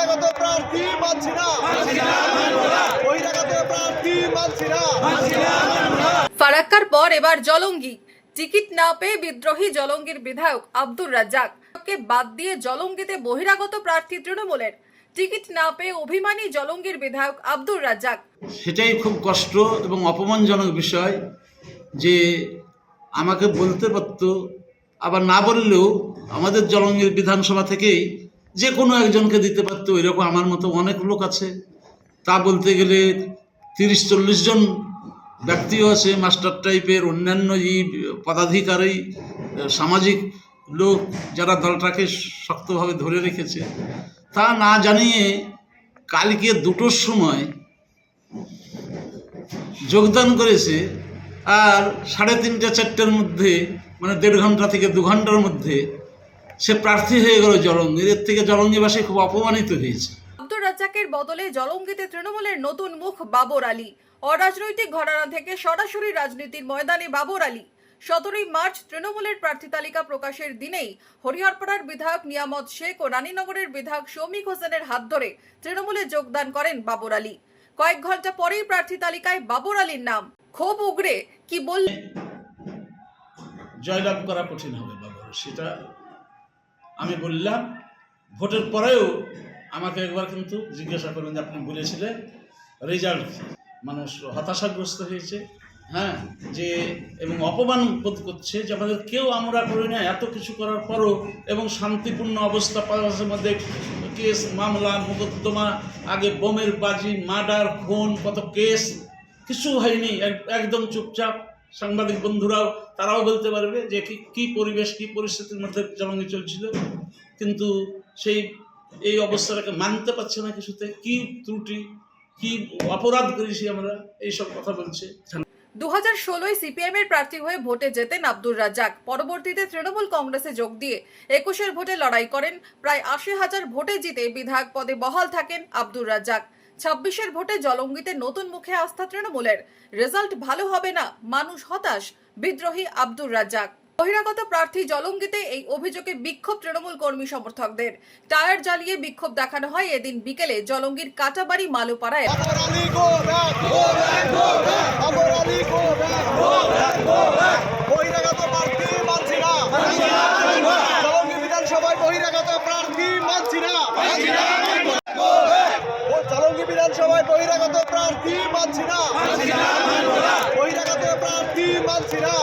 বহিরাগত প্রার্থী মানছি না, বহিরাগত প্রার্থী মানছি না। ফারাক্কার পর এবার জলঙ্গি। টিকিট না পেয়ে বিদ্রোহী জলঙ্গির বিধায়ক আব্দুর রাজ্জাককে বাদ দিয়ে জলঙ্গিতে বহিরাগত প্রার্থী তৃণমূলের। টিকিট না পেয়ে অভিমানী জলঙ্গির বিধায়ক আব্দুর রাজ্জাক। সেটাই খুব কষ্ট এবং অপমানজনক বিষয় যে আমাকে বলতে পারত, আবার না বললেও আমাদের জলঙ্গির বিধানসভা থেকেই যে কোনো একজনকে দিতে পারতো। এরকম আমার মতো অনেক লোক আছে, তা বলতে গেলে 30-40 জন ব্যক্তিও আছে, মাস্টার টাইপের অন্যান্য পদাধিকারী সামাজিক লোক যারা দলটাকে শক্তভাবে ধরে রেখেছে। তা না জানিয়ে কালকে 2টোর সময় যোগদান করেছে, আর 3:30-4টার মধ্যে মানে 1.5 ঘন্টা থেকে 2 ঘন্টার মধ্যে সে প্রার্থী হয়ে গেল জলঙ্গির। এর থেকে জলঙ্গিবাসী খুব অপমানিত হয়েছে। আব্দুর রাজ্জাকের বদলে জলঙ্গিতে তৃণমূলের নতুন মুখ বাবর আলী। অরাজনৈতিক ঘরানা থেকে সরাসরি রাজনীতির ময়দানে বাবর আলী। 17ই মার্চ তৃণমূলের প্রার্থী তালিকা প্রকাশের দিনেই হরিহরপাড়ার বিধায়ক নিয়ামত শেখ ও রানীনগরের বিধায়ক শৌমিক হোসেনের হাত ধরে তৃণমূলে যোগদান করেন বাবর আলী। কয়েক ঘন্টা পরেই প্রার্থী তালিকায় বাবর আলীর নাম। ক্ষোভ উগরে কি বললেন? জয়লাভ করা কঠিন হবে বাবর, সেটা আমি বললাম। ভোটের পরেও আমাকে একবার কিন্তু জিজ্ঞাসা করলেন যে আপনি বলেছিলেন রেজাল্ট, মানুষ হতাশাগ্রস্ত হয়েছে, হ্যাঁ, যে এবং অপমান বোধ করছে যে আমাদের কেউ আমরা করি না এত কিছু করার পরও, এবং শান্তিপূর্ণ অবস্থা পাশের মধ্যে কেস মামলা মোকদ্দমা, আগে বোমের বাজি, মার্ডার, খুন, কত কেস, কিছু হয়নি, একদম চুপচাপ। সাংবাদিক বন্ধুরাও তারাও বলতে পারবে যে কি পরিবেশ, কি পরিস্থিতির মধ্যে জলঙ্গি চলছিল। কিন্তু এই অবস্থাটাকে মানতে পারছে না কিছুতে। কি ত্রুটি, কি অপরাধ করেছি আমরা, এইসব কথা বলছে। 2016 সিপিএম এর প্রার্থী হয়ে ভোটে জেতেন আব্দুর রাজ্জাক। পরবর্তীতে তৃণমূল কংগ্রেসে যোগ দিয়ে 21-এর ভোটে লড়াই করেন। প্রায় 80,000 ভোটে জিতে বিধায়ক পদে বহাল থাকেন আব্দুর রাজ্জাক। 26-এর ভোটে জলঙ্গিতে নতুন মুখে আস্থা তৃণমূলের। রেজাল্ট ভালো হবে না, মানুষ হতাশ, বিদ্রোহী আব্দুর রাজ্জাক। বহিরাগত প্রার্থী জলঙ্গিতে এই অভিযোগে বিক্ষোভ তৃণমূল কর্মী সমর্থকদের। টায়ার জ্বালিয়ে বিক্ষোভ দেখানো হয় এদিন বিকেলে জলঙ্গির কাটাবাড়ি মালুপাড়ায়। বহিরাগত প্রার্থী মানছি না, জলঙ্গি বিধানসভায় বহিরাগত প্রার্থী মানছি না, জলঙ্গি বিধানসভায় বহিরাগত প্রার্থী মানছি না, বহিরাগত প্রার্থী মানছি না।